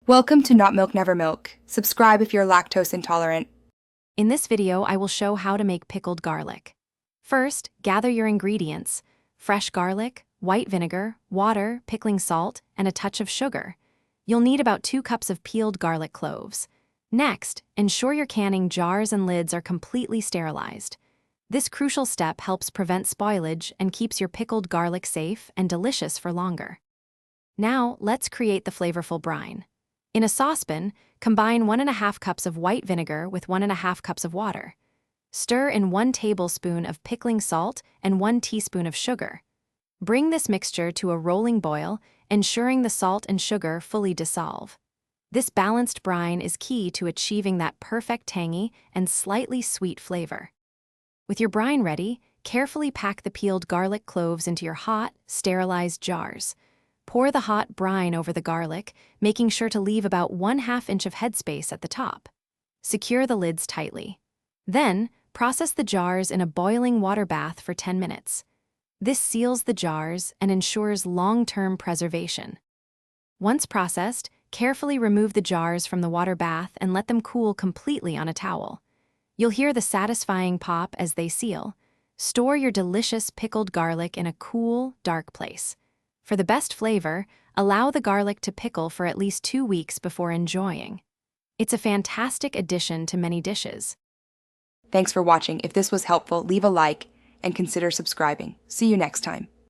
Welcome to Not Milk Never Milk. Subscribe if you're lactose intolerant. In this video, I will show how to make pickled garlic. First, gather your ingredients: fresh garlic, white vinegar, water, pickling salt, and a touch of sugar. You'll need about 2 cups of peeled garlic cloves. Next, ensure your canning jars and lids are completely sterilized. This crucial step helps prevent spoilage and keeps your pickled garlic safe and delicious for longer. Now, let's create the flavorful brine. In a saucepan, combine 1½ cups of white vinegar with 1½ cups of water. Stir in 1 tablespoon of pickling salt and 1 teaspoon of sugar. Bring this mixture to a rolling boil, ensuring the salt and sugar fully dissolve. This balanced brine is key to achieving that perfect tangy and slightly sweet flavor. With your brine ready, carefully pack the peeled garlic cloves into your hot, sterilized jars. Pour the hot brine over the garlic, making sure to leave about 1/2 inch of headspace at the top. Secure the lids tightly. Then, process the jars in a boiling water bath for 10 minutes. This seals the jars and ensures long-term preservation. Once processed, carefully remove the jars from the water bath and let them cool completely on a towel. You'll hear the satisfying pop as they seal. Store your delicious pickled garlic in a cool, dark place. For the best flavor, allow the garlic to pickle for at least 2 weeks before enjoying. It's a fantastic addition to many dishes. Thanks for watching. If this was helpful, leave a like and consider subscribing. See you next time.